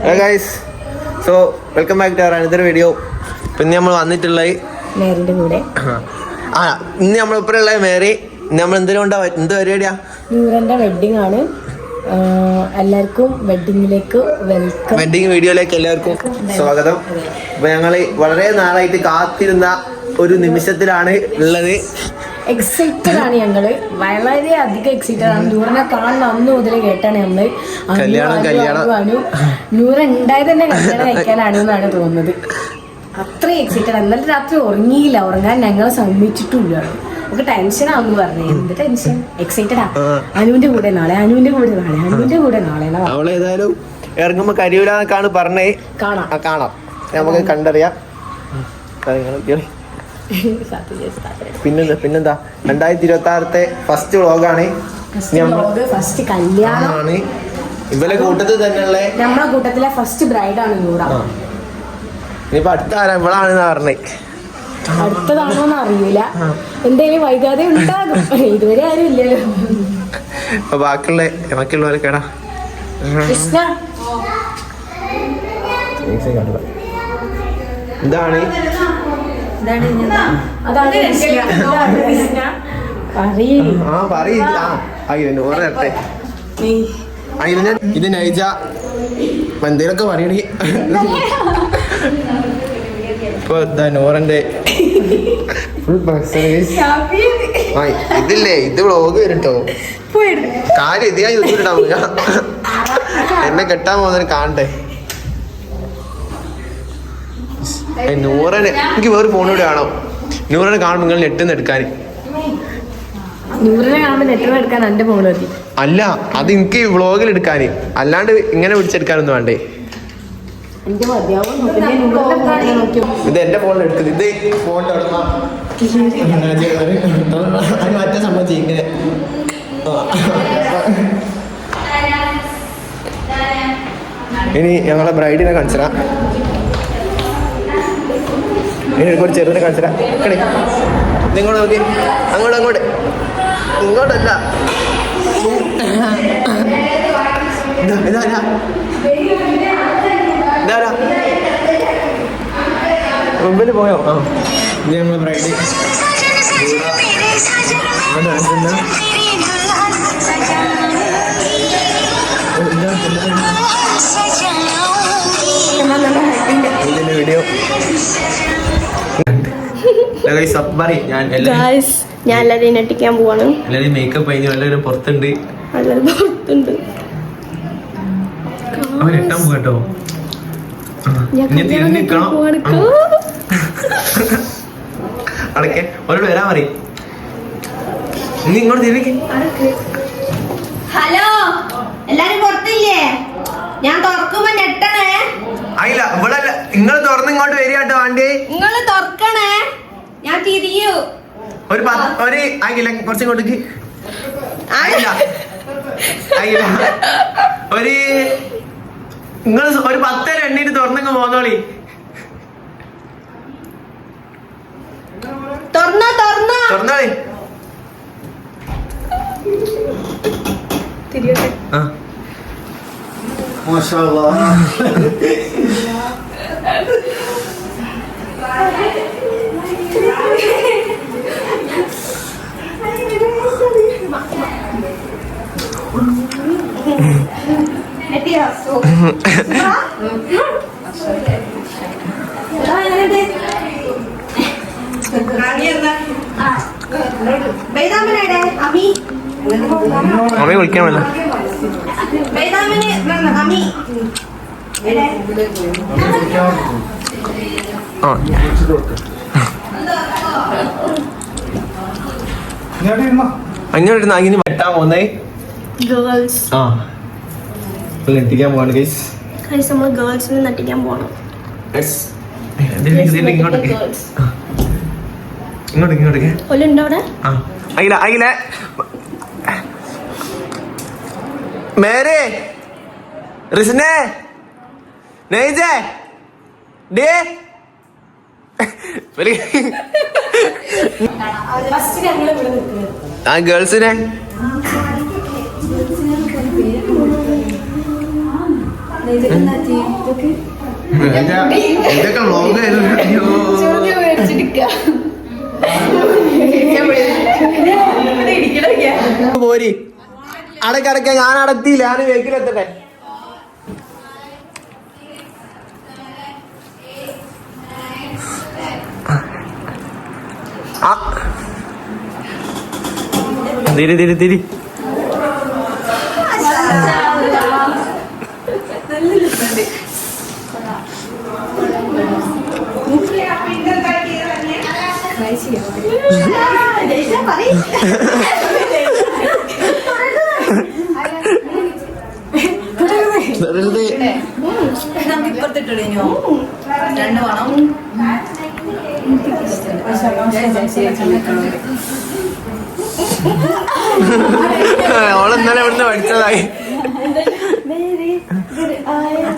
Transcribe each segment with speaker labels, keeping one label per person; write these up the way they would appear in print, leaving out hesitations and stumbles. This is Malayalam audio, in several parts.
Speaker 1: Hey guys, so welcome back to our another video. ഇന്ന് നമ്മൾ വന്നിട്ടുള്ളത്
Speaker 2: മേരിന്റെ കൂടെ
Speaker 1: ഇന്ന് നമ്മളിപ്പോഴുള്ള മേരി നമ്മൾ എന്ത് പരിപാടിയാ?
Speaker 2: നൂറിന്റെ വെഡിങ് ആണ്. എല്ലാവർക്കും വെഡിങ്ങിലേക്ക് വെൽക്കം.
Speaker 1: വെഡിങ് വീഡിയോയിലേക്ക് എല്ലാവർക്കും സ്വാഗതം. അപ്പൊ ഞങ്ങൾ വളരെ നാളായിട്ട് കാത്തിരുന്ന ഒരു നിമിഷത്തിലാണ് ഉള്ളത്.
Speaker 2: എക്സൈറ്റഡ് ആണ് ഞങ്ങള്, വളരെ അധികം എക്സൈറ്റഡ് ആണ്. നൂറിനെ കാണുന്ന അന്ന് മുതൽ കേട്ടാണ് നമ്മള് നൂറ് ഉണ്ടായത് തന്നെ കല്യാണം കഴിക്കാനാണ് എന്നാണ് തോന്നുന്നത്. അത്രയും എക്സൈറ്റഡ്. ഇന്നലെ രാത്രി ഉറങ്ങിയില്ല, ഉറങ്ങാൻ ഞങ്ങളെ സമ്മതിച്ചിട്ടില്ല. നമുക്ക് ടെൻഷൻ ആണെന്ന് പറഞ്ഞു. എന്ത് ടെൻഷൻ, എക്സൈറ്റഡാ. അനുവിന്റെ കൂടെ നാളെ, അനുവിന്റെ കൂടെ നാളെ, അനുവിന്റെ കൂടെ നാളെ.
Speaker 1: അവളേതായാലും ഇറങ്ങുമ്പോ കരിയൂലാക്കാണ് പറഞ്ഞേ. കാണാം, നമുക്ക് കണ്ടറിയാം. പിന്നെന്താ 2026 ഫസ്റ്റ് വ്ളോഗാണ്.
Speaker 2: ഫസ്റ്റ് കല്യാണമാണ്.
Speaker 1: ഇവരെ കൂട്ടത്തിൽ തന്നെയുള്ള
Speaker 2: നമ്മളെ കൂട്ടത്തിലെ ഫസ്റ്റ് ബ്രൈഡാണ് നൂറ.
Speaker 1: ഇനിയിപ്പോ അടുത്ത ആരാ ഇവളാണെന്ന് പറഞ്ഞേ.
Speaker 2: അടുത്തതാണോന്ന് അറിയില്ല, എന്തായാലും വൈകാതെ ഉണ്ടാകും. ഇതുവരെ ആരും ഇല്ലല്ലോ.
Speaker 1: ബാക്കിയുള്ളവരൊക്കെ എന്താണ് ഇത് നൈജ എന്തേലൊക്കെ പറയണി. ഇപ്പൊ നൂറിന്റെ ഫുൾ ഇതില്ലേ, ഇത് വ്ളോഗ് വരട്ടോ. കാര്യം ഇത് ഞാൻ യൂട്യൂബിലിടാ. എന്നെ കെട്ടാൻ പോകുന്നതിന് കാണണ്ടേ. നൂറന് എനിക്ക് വേറെ ഫോണിലൂടെ കാണാം. നൂറിനെ കാണുമ്പോൾ നിങ്ങൾ നെറ്റിന്ന് എടുക്കാൻ. അല്ല, അത് എനിക്ക് വ്ളോഗിൽ എടുക്കാന്, അല്ലാണ്ട് ഇങ്ങനെ പിടിച്ചെടുക്കാനൊന്നും വേണ്ടേ. ഇത് എന്റെ ഫോണിൽ എടുക്കുന്നത്. ഇത് ഫോണിൽ മറ്റേ സംബന്ധിച്ച് ഇങ്ങനെ ഇനി ഞങ്ങളെ ബ്രൈഡിനെ കാണിച്ചാ. ഇനി ചെറുതിനെ കാണിച്ചാ. നിങ്ങോട്ട് നോക്കി, അങ്ങോട്ട് ഇങ്ങോട്ടല്ല. ഇതാരാ മുമ്പില് പോയോ? ഇത് ഞങ്ങളെ ബ്രൈഡ്. ഇതിന്റെ വീഡിയോ
Speaker 2: ഞാൻ എല്ലാവരെയും നട്ടിക്കാൻ പോവാണ്.
Speaker 1: എല്ലാവരും മേക്കപ്പ് കഴിഞ്ഞു, എല്ലാവരും പുറത്തുണ്ട്. അവൻ എട്ടാൻ പോകട്ടോ. അടക്കെ അവരോട് വരാൻ പറയും. നീ ഇങ്ങോട്ട് തിരികെ.
Speaker 3: ഹലോ, എല്ലാരും പുറത്തില്ലേ? ഞാൻ തുറക്കുമ്പോ ഞെട്ടണേ.
Speaker 1: ആയില്ല, ഇവിടെ നിങ്ങൾ തുറന്ന് ഇങ്ങോട്ട് വരികട്ടോ. ആണ്ടി
Speaker 3: നിങ്ങൾ തുറക്കണേ, ഞാൻ തിരിയൂ.
Speaker 1: ഒരു ആയില്ല, കുറച്ചിങ്ങോട്ടേക്ക്. ആയില്ല, നിങ്ങൾ ഒരു 10 എണ്ണീട്ട് തുറന്നങ്ങ് പോന്നോളി. തുറന്നോളി. അമ്മ വിളിക്കാമല്ലോ. അങ്ങോട്ട് ഇനി വെട്ടാൻ പോന്നേ. നെട്ടിക്കാൻ പോവാണ് ഗൈസ്.
Speaker 2: നമ്മൾ ഗേൾസിനെ നട്ടിക്കാൻ പോകണം.
Speaker 1: മേരെ റിസ്നെ നെയ്ജേ ഡേ ആ ഗേൾസിനെ ഇതൊക്കെ പോരി അടക്കടക്ക ഞാൻ അടത്തിയില്ല ഞാൻ വേക്കിലെത്തട്ടെ തിരി തിരി തിരി
Speaker 3: ഇപ്പത്തിട്ടോ രണ്ട് വേണം
Speaker 1: ഓള് ഇന്നലെ ഇവിടുന്ന് പഠിച്ചതായി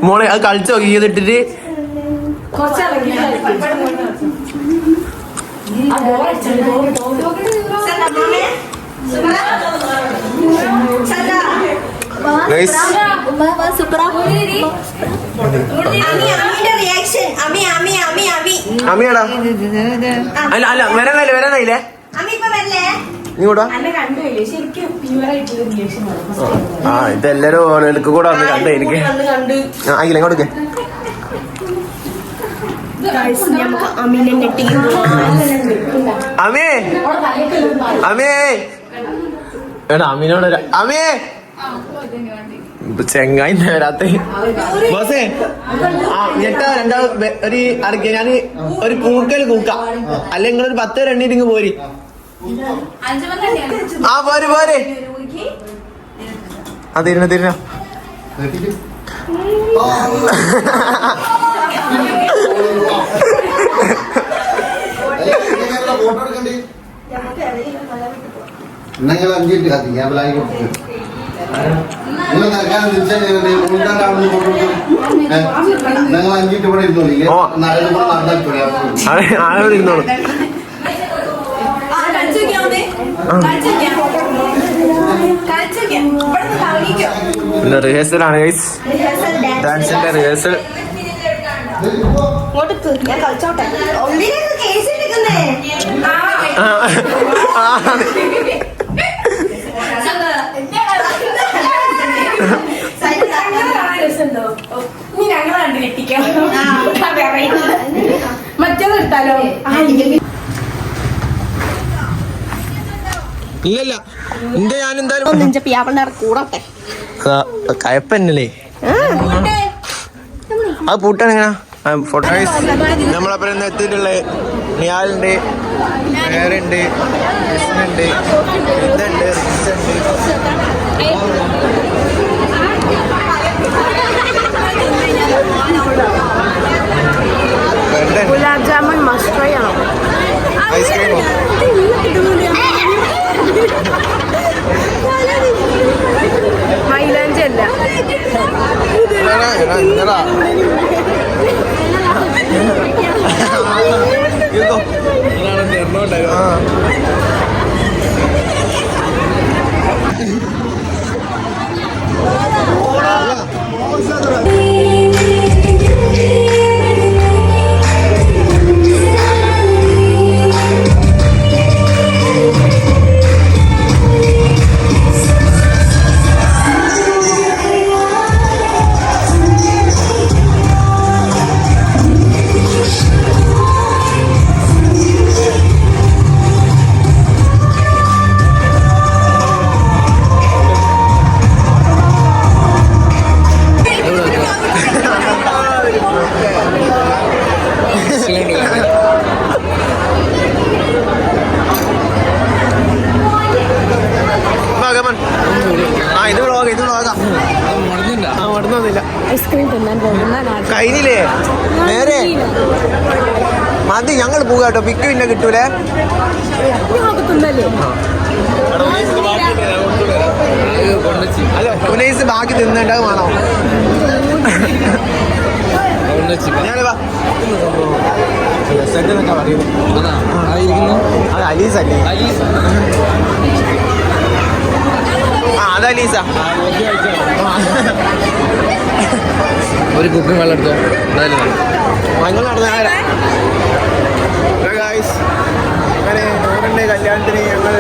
Speaker 1: മോളെ അത് കളിച്ചു നോക്കി ചെയ്തിട്ടിട്ട് അമ്മിയാടാ അല്ല അല്ല വരാനായില്ലേ ഇങ്ങോട്ടാ ആ ഇതെല്ലാരും ഓരോർക്ക് കൂടെ വന്ന് കണ്ടേ എനിക്ക് ആയില്ല ഇങ്ങോട്ടൊക്കെ അമ്മേ അമ്മേ എടാ അമ്മീനോട് അമ്മേ ചെങ്ങായി വരാത്ത ബോസേ ഞെട്ടാ രണ്ടാൾ ഒരു അടക്ക ഞാന് ഒരു കൂക്കൽ കൂക്ക അല്ല നിങ്ങളൊരു 10 എണ്ണീറ്റിങ് പോരി ആ പോരെ പോരെ ആ തിരിഞ്ഞ തിരിഞ്ഞ
Speaker 4: നിങ്ങൾ അഞ്ചിട്ട് കത്തി ഞാൻ പ്ലാൻ കൊടുത്തു നിങ്ങൾ നൽകാൻ നിങ്ങൾ അഞ്ചിട്ട് ഇവിടെ ഇരുന്നോളൂ
Speaker 1: ആളോട് ഇരുന്നോളൂ പിന്നെ റിഹേഴ്സലാണ് ഗൈസ് ഡാൻസിന്റെ റിഹേഴ്സൽ
Speaker 3: ഞാൻ കളിച്ചോട്ടെ
Speaker 2: മറ്റേത് ഇട്ടാലോ
Speaker 1: ഇല്ലല്ല എന്റെ ഞാൻ എന്തായാലും
Speaker 3: കൂടട്ടെ
Speaker 1: കയപ്പന്നല്ലേ അത് പൂട്ടാണ് എങ്ങനാ ഫോട്ടോസ് നമ്മളപ്പുറം എത്തിയിട്ടുള്ള നിയാലുണ്ട് വേറുണ്ട് കൃഷ്ണുണ്ട് ഇതുണ്ട്
Speaker 2: ഗുലാബ് ജാമുൻ മസ്റ്റ് ട്രൈ ആണോ
Speaker 1: ഐസ്ക്രീമോ
Speaker 2: മൈലാഞ്ചി അല്ല ഐസ്ക്രീം തിന്നാൻ പോകുന്ന
Speaker 1: കഴിഞ്ഞില്ലേ നേരെ മതി ഞങ്ങൾ പോകാം കേട്ടോ പിക്ക് പിന്നെ കിട്ടൂലേ
Speaker 2: തിന്നല്ലേ
Speaker 1: അല്ല ഉനൈസ് ബാക്കി തിന്നിട്ട് വേണോ അലീസ് അല്ലേ അതാ ലീസ.
Speaker 5: ഒരു കുക്കും വെള്ളം എടുത്തോ.
Speaker 1: ഞങ്ങൾ നടന്ന അങ്ങനെ നൂറിൻ്റെ കല്യാണത്തിന് ഞങ്ങൾ